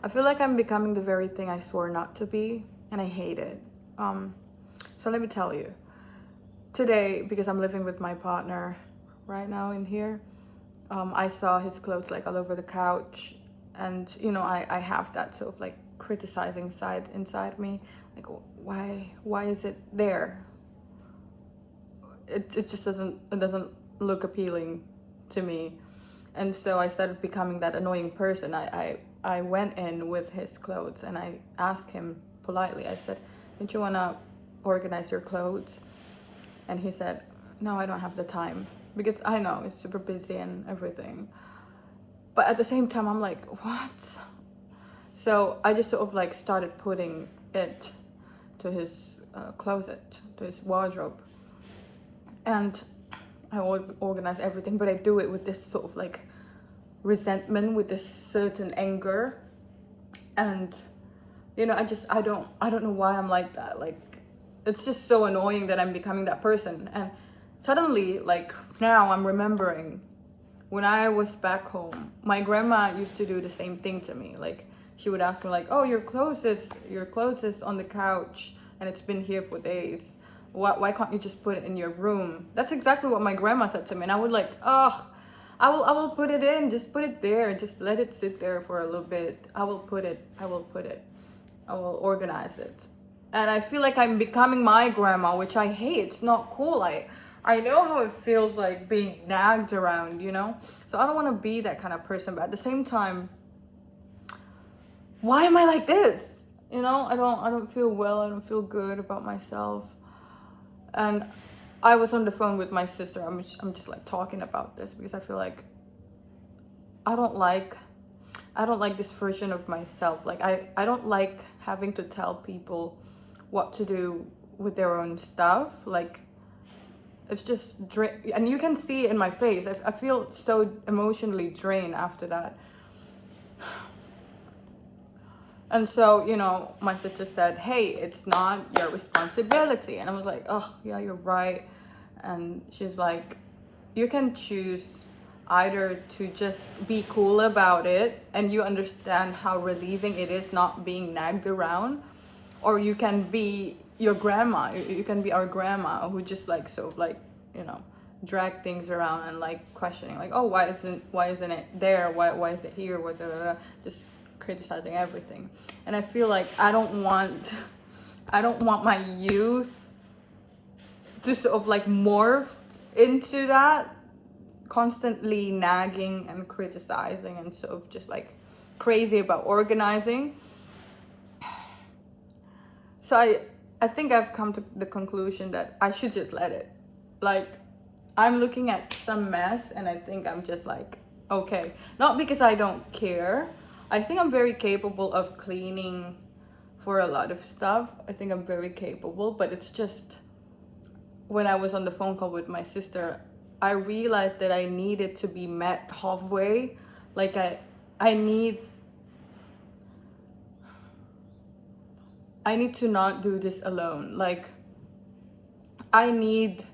I feel like I'm becoming the very thing I swore not to be, and I hate it. So let me tell you. Today, because I'm living with my partner right now in here, I saw his clothes like all over the couch, and I have that sort of like criticizing side inside me, like why is it there? It just doesn't look appealing to me. And so I started becoming that annoying person. I went in with his clothes and I asked him politely, I said, don't you want to organize your clothes? And he said, no, I don't have the time, because I know it's super busy and everything. But at the same time, I'm like, what? So I just sort of like started putting it to his closet, to his wardrobe. And I organize everything, but I do it with this sort of like resentment, with this certain anger. And I don't know why I'm like that. Like, it's just so annoying that I'm becoming that person. And suddenly, like, now I'm remembering when I was back home, my grandma used to do the same thing to me. Like, she would ask me like, oh, your clothes is on the couch and it's been here for days. Why can't you just put it in your room? That's exactly what my grandma said to me. And I would like, ugh, I will put it in, just put it there, just let it sit there for a little bit. I will put it, I will organize it. And I feel like I'm becoming my grandma, which I hate. It's not cool. I know how it feels like being nagged around, So I don't want to be that kind of person, but at the same time, why am I like this? I don't feel well. I don't feel good about myself. And I was on the phone with my sister. I'm just like talking about this because I feel like I don't like this version of myself. Like, I don't like having to tell people what to do with their own stuff. Like, it's just and you can see it in my face. I feel so emotionally drained after that. And so, my sister said, hey, it's not your responsibility. And I was like, oh, yeah, you're right. And she's like, you can choose either to just be cool about it and you understand how relieving it is not being nagged around, or you can be your grandma. You can be our grandma who just like sort of like, drag things around and like questioning, like, oh, why isn't it there? Why is it here? What's it? Just criticizing everything. And I feel like I don't want my youth to sort of like morph into that, constantly nagging and criticizing and sort of just like crazy about organizing. So I think I've come to the conclusion that I should just let it. Like, I'm looking at some mess and I think I'm just like, okay, not because I don't care. I think I'm very capable of cleaning for a lot of stuff. I think I'm very capable, but it's just when I was on the phone call with my sister, I realized that I needed to be met halfway. Like, I need to not do this alone. Like, I need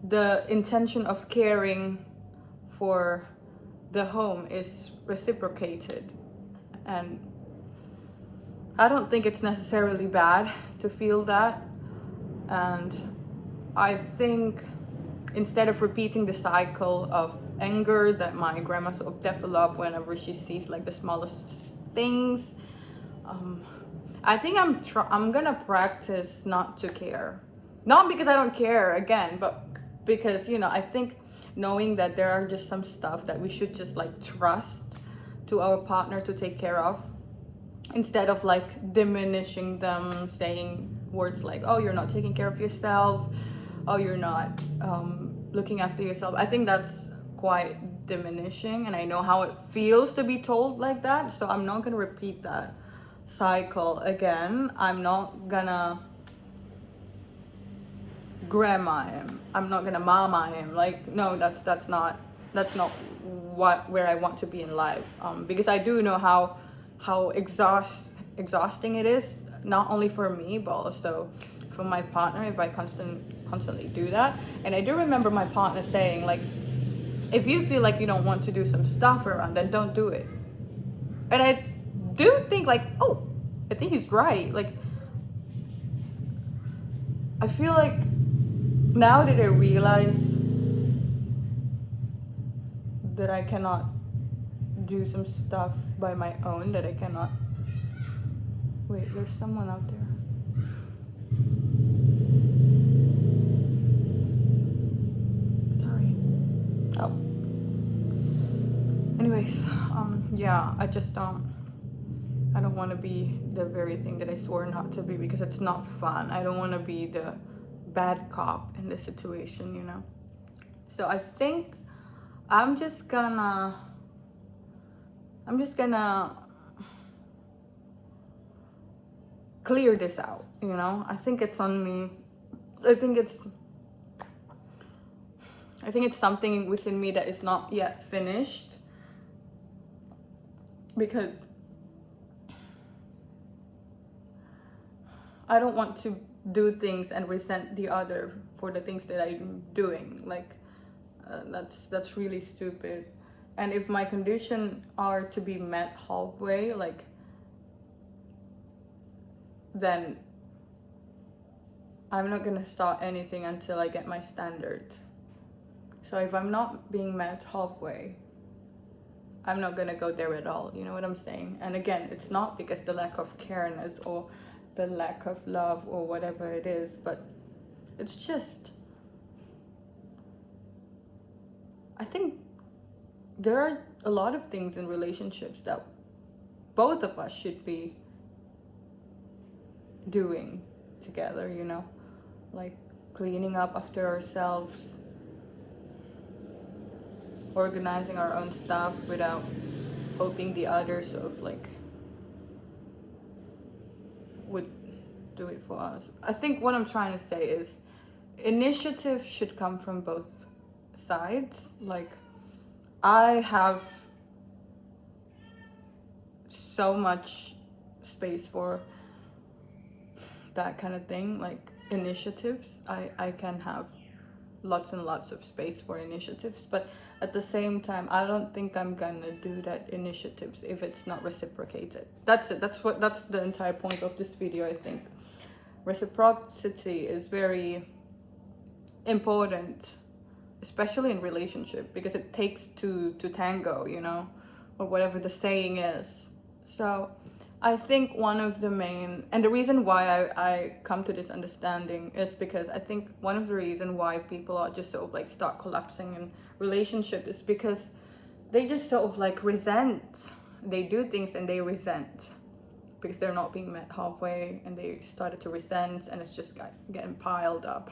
the intention of caring for the home is reciprocated. And I don't think it's necessarily bad to feel that. And I think instead of repeating the cycle of anger that my grandma sort of developed whenever she sees like the smallest things, I think I'm gonna practice not to care. Not because I don't care, again, but because, I think knowing that there are just some stuff that we should just like trust to our partner to take care of, instead of like diminishing them, saying words like, oh, you're not taking care of yourself, oh, you're not looking after yourself. I think that's quite diminishing, and I know how it feels to be told like that, so I'm not gonna repeat that cycle again. I'm not gonna grandma him. I'm not gonna mama him. Like, no, that's not where I want to be in life. Because I do know how exhausting it is, not only for me but also for my partner, if I constantly do that. And I do remember my partner saying, like, if you feel like you don't want to do some stuff around, then don't do it. And I do think like, oh, I think he's right. Like, I feel like now that I realize that I cannot do some stuff by my own, that I cannot. Wait, there's someone out there. Sorry. Oh. Anyways, yeah, I don't want to be the very thing that I swore not to be, because it's not fun. I don't want to be the bad cop in this situation, you know? So I think I'm just gonna clear this out, you know? I think it's on me. I think it's something within me that is not yet finished, because I don't want to do things and resent the other for the things that I'm doing. Like, that's really stupid. And if my condition are to be met halfway, like, then I'm not gonna start anything until I get my standard. So if I'm not being met halfway, I'm not gonna go there at all. You know what I'm saying? And again, it's not because the lack of careness or the lack of love or whatever it is, but it's just, I think there are a lot of things in relationships that both of us should be doing together, you know, like cleaning up after ourselves, organizing our own stuff without hoping the other sort of like would do it for us. I think what I'm trying to say is initiative should come from both sides. Like, I have so much space for that kind of thing, like initiatives. I can have lots and lots of space for initiatives, but at the same time, I don't think I'm gonna do that initiatives if it's not reciprocated. That's it. That's the entire point of this video. I think reciprocity is very important, especially in relationship, because it takes two to tango, you know, or whatever the saying is. So I think one of the main, and the reason why I come to this understanding is because I think one of the reasons why people are just sort of like start collapsing in relationship is because they just sort of like resent. They do things and they resent because they're not being met halfway, and they started to resent, and it's just getting piled up,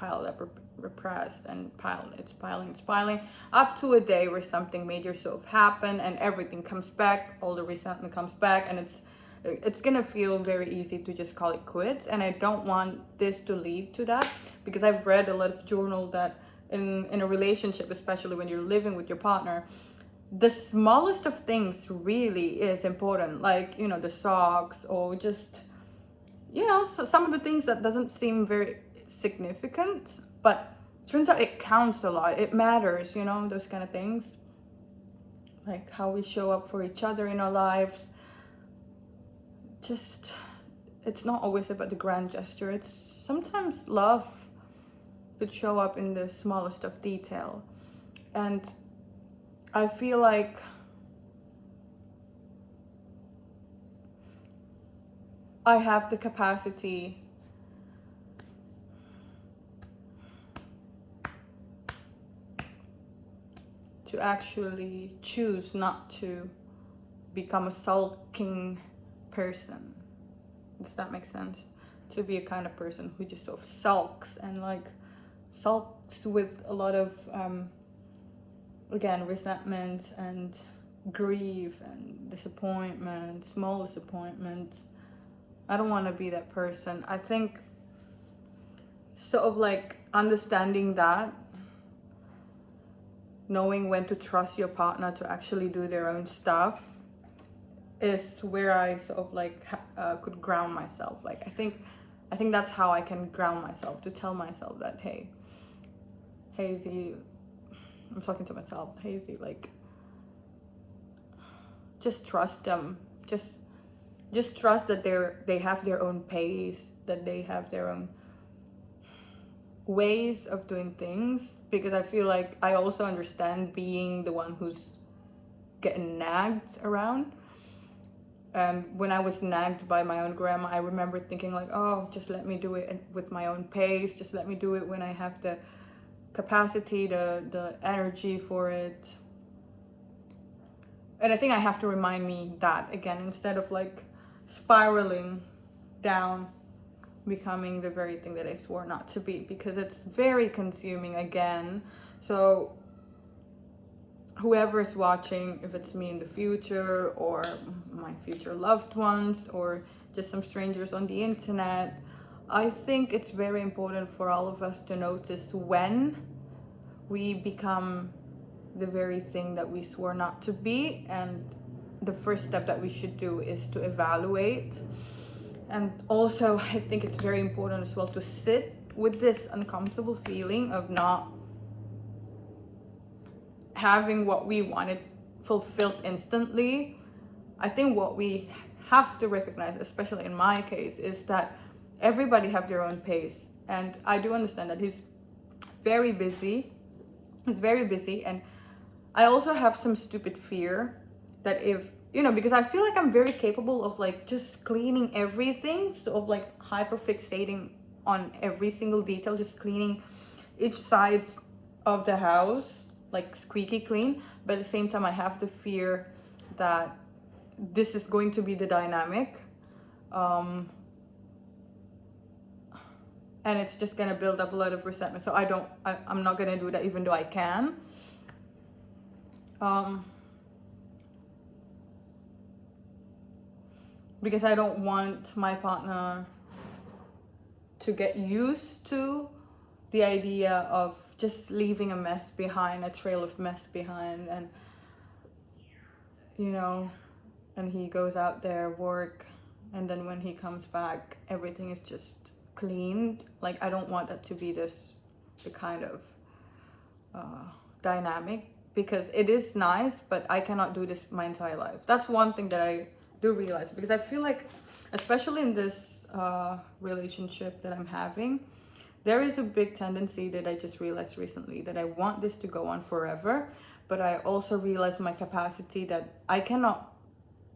repressed, and it's piling up to a day where something major sort of happen and everything comes back, all the resentment comes back, and it's gonna feel very easy to just call it quits. And I don't want this to lead to that, because I've read a lot of journal that in a relationship, especially when you're living with your partner, the smallest of things really is important, like, you know, the socks, or just, you know, so some of the things that doesn't seem very significant, but turns out it counts a lot, it matters, you know, those kind of things, like how we show up for each other in our lives. Just, it's not always about the grand gesture. It's sometimes love that show up in the smallest of detail. And I feel like I have the capacity to actually choose not to become a sulking person. Does that make sense? To be a kind of person who just sort of sulks, and like sulks with a lot of again, resentment and grief and disappointment, small disappointments. I don't want to be that person. I think sort of like understanding that, knowing when to trust your partner to actually do their own stuff, is where I sort of like could ground myself. Like, I think that's how I can ground myself, to tell myself that, hey Z, I'm talking to myself, hey Z, like, just trust them, just just trust that they have their own pace, that they have their own ways of doing things, because I feel like I also understand being the one who's getting nagged around. When I was nagged by my own grandma, I remember thinking like, oh, just let me do it with my own pace, just let me do it when I have the capacity, the energy for it. And I think I have to remind me that again, instead of like spiraling down, becoming the very thing that I swore not to be, because it's very consuming again. So whoever's watching, if it's me in the future or my future loved ones or just some strangers on the internet, I think it's very important for all of us to notice when we become the very thing that we swore not to be. And the first step that we should do is to evaluate. And also, I think it's very important as well to sit with this uncomfortable feeling of not having what we wanted fulfilled instantly. I think what we have to recognize, especially in my case, is that everybody have their own pace. And I do understand that he's very busy. He's very busy. And I also have some stupid fear that if, because I feel like I'm very capable of like just cleaning everything. So of like hyper fixating on every single detail, just cleaning each sides of the house, like squeaky clean. But at the same time, I have the fear that this is going to be the dynamic. And it's just gonna build up a lot of resentment. So I'm not gonna do that even though I can. Because I don't want my partner to get used to the idea of just leaving a mess behind, a trail of mess behind, and and he goes out there, work, and then when he comes back, everything is just cleaned. Like, I don't want that to be the kind of dynamic, because it is nice, but I cannot do this my entire life. That's one thing that I do realize, because I feel like, especially in this relationship that I'm having, there is a big tendency that I just realized recently that I want this to go on forever, but I also realize my capacity that I cannot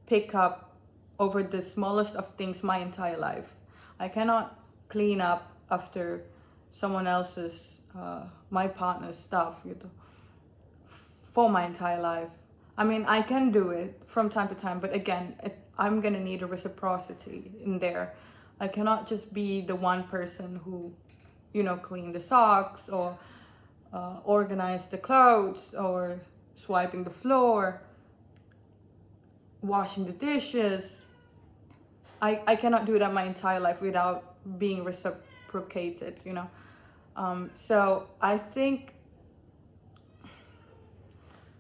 pick up over the smallest of things my entire life. I cannot clean up after someone else's, my partner's stuff, for my entire life. I mean, I can do it from time to time, but again, I'm gonna need a reciprocity in there. I cannot just be the one person who, clean the socks or organize the clothes or swiping the floor, washing the dishes. I cannot do that my entire life without being reciprocated, So I think,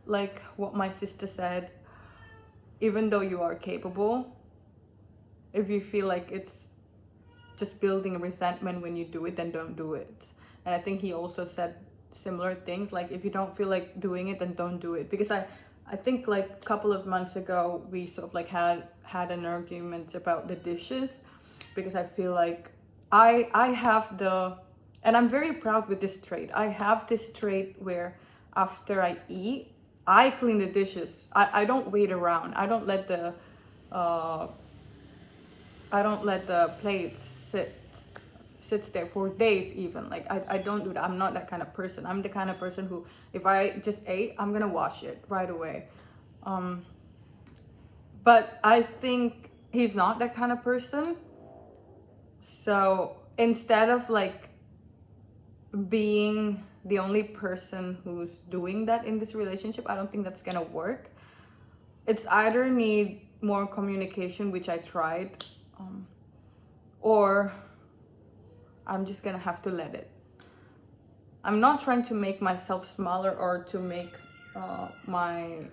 like what my sister said, even though you are capable, if you feel like it's just building resentment when you do it, then don't do it. And I think he also said similar things, like if you don't feel like doing it, then don't do it. Because I think like a couple of months ago, we sort of like had an argument about the dishes, because I feel like I have and I'm very proud with this trait. I have this trait where after I eat, I clean the dishes. I don't wait around. I don't let the plates sits there for days even. Like I don't do that. I'm not that kind of person. I'm the kind of person who, if I just ate, I'm gonna wash it right away. But I think he's not that kind of person. So instead of like being the only person who's doing that in this relationship, I don't think that's gonna work. It's either need more communication, which I tried, or I'm just gonna have to let it. I'm not trying to make myself smaller or to make my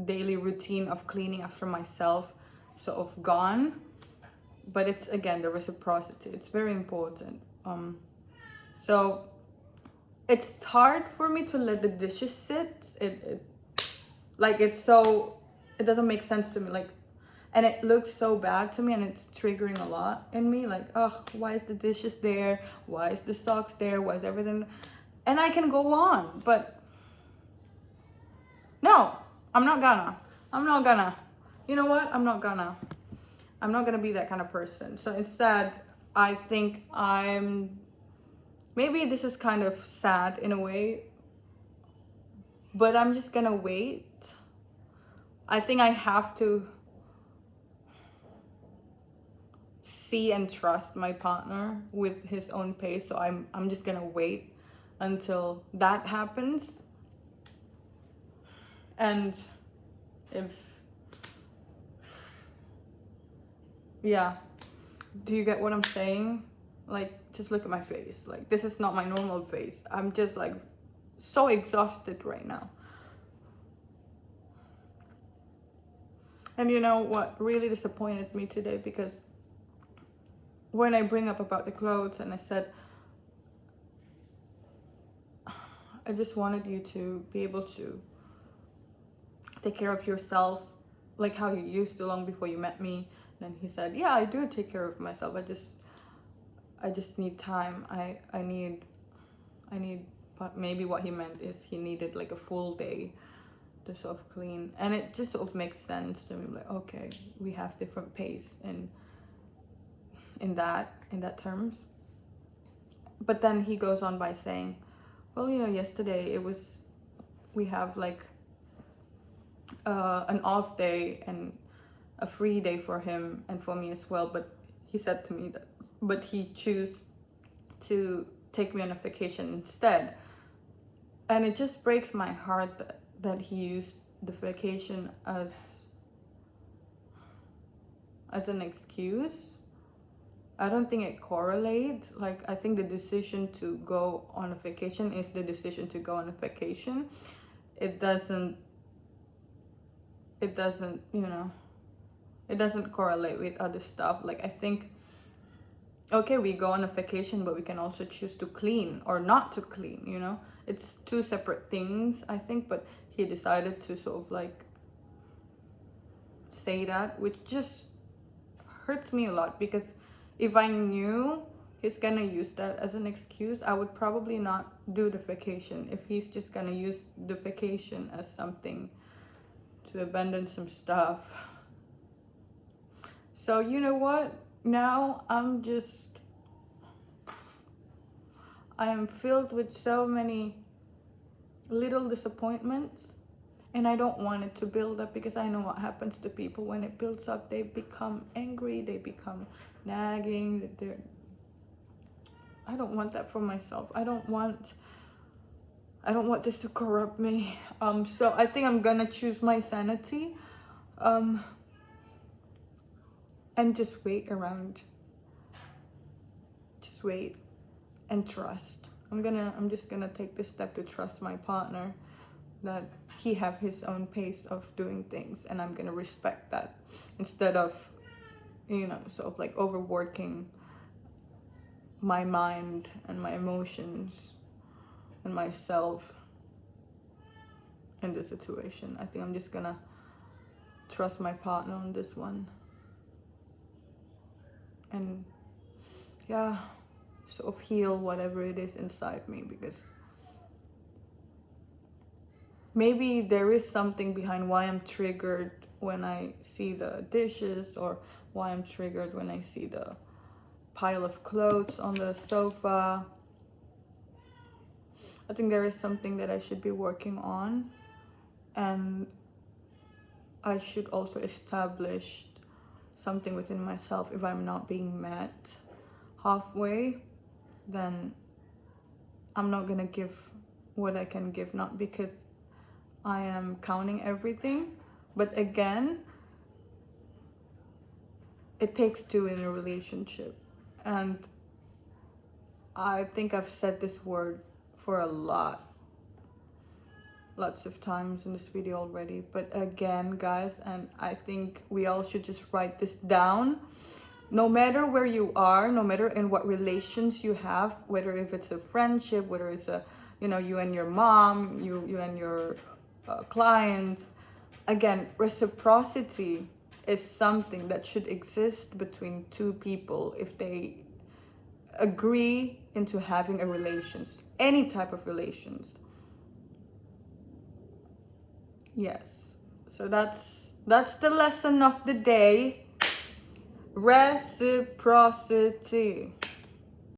daily routine of cleaning after myself sort of gone, but it's again the reciprocity. It's very important. So it's hard for me to let the dishes sit. It doesn't make sense to me. Like, And it looks so bad to me, and it's triggering a lot in me. Like, oh, why is the dishes there? Why is the socks there? Why is everything? And I can go on, but no, I'm not gonna. I'm not gonna. You know what? I'm not gonna. I'm not gonna be that kind of person. So instead, I think maybe this is kind of sad in a way, but I'm just gonna wait. I think I have to see and trust my partner with his own pace. So I'm just gonna wait until that happens. And if, yeah, do you get what I'm saying? Like, just look at my face. Like, this is not my normal face. I'm just like so exhausted right now. And you know what really disappointed me today, because when I bring up about the clothes and I said, I just wanted you to be able to take care of yourself like how you used to long before you met me. And he said, yeah, I do take care of myself. I just need time. I need, but maybe what he meant is he needed like a full day to sort of clean. And it just sort of makes sense to me. Like, okay, we have different pace in that terms. But then he goes on by saying, well, you know, yesterday we have like an off day and a free day for him and for me as well. But he said to me that, but he chose to take me on a vacation instead. And it just breaks my heart that he used the vacation as an excuse. I don't think it correlates. Like, I think the decision to go on a vacation is the decision to go on a vacation. It doesn't, you know, it doesn't correlate with other stuff. Like, I think, okay, we go on a vacation, but we can also choose to clean or not to clean, you know? It's two separate things, I think, but he decided to sort of like say that, which just hurts me a lot, because if I knew he's gonna use that as an excuse, I would probably not do the vacation. If he's just gonna use the vacation as something to abandon some stuff. So you know what? Now I am filled with so many little disappointments, and I don't want it to build up, because I know what happens to people when it builds up. They become angry, they become nagging. I don't want that for myself. I don't want this to corrupt me. So I think I'm gonna choose my sanity, and just wait around. Just wait and trust. I'm just gonna take this step to trust my partner, that he have his own pace of doing things, and I'm gonna respect that, instead of, you know, sort of like overworking my mind and my emotions and myself in this situation. I think I'm just gonna trust my partner on this one, and yeah, sort of heal whatever it is inside me, because maybe there is something behind why I'm triggered when I see the dishes, or why I'm triggered when I see the pile of clothes on the sofa. I think there is something that I should be working on, and I should also establish something within myself. If I'm not being met halfway, then I'm not gonna give what I can give, not because I am counting everything, but again, it takes two in a relationship. And I think I've said this word for lots of times in this video already, but again, guys, and I think we all should just write this down. No matter where you are, no matter in what relations you have, whether if it's a friendship, whether it's a, you know, you and your mom, you and your clients, again, reciprocity is something that should exist between two people if they agree into having a relations, any type of relations. Yes. So that's the lesson of the day. Reciprocity.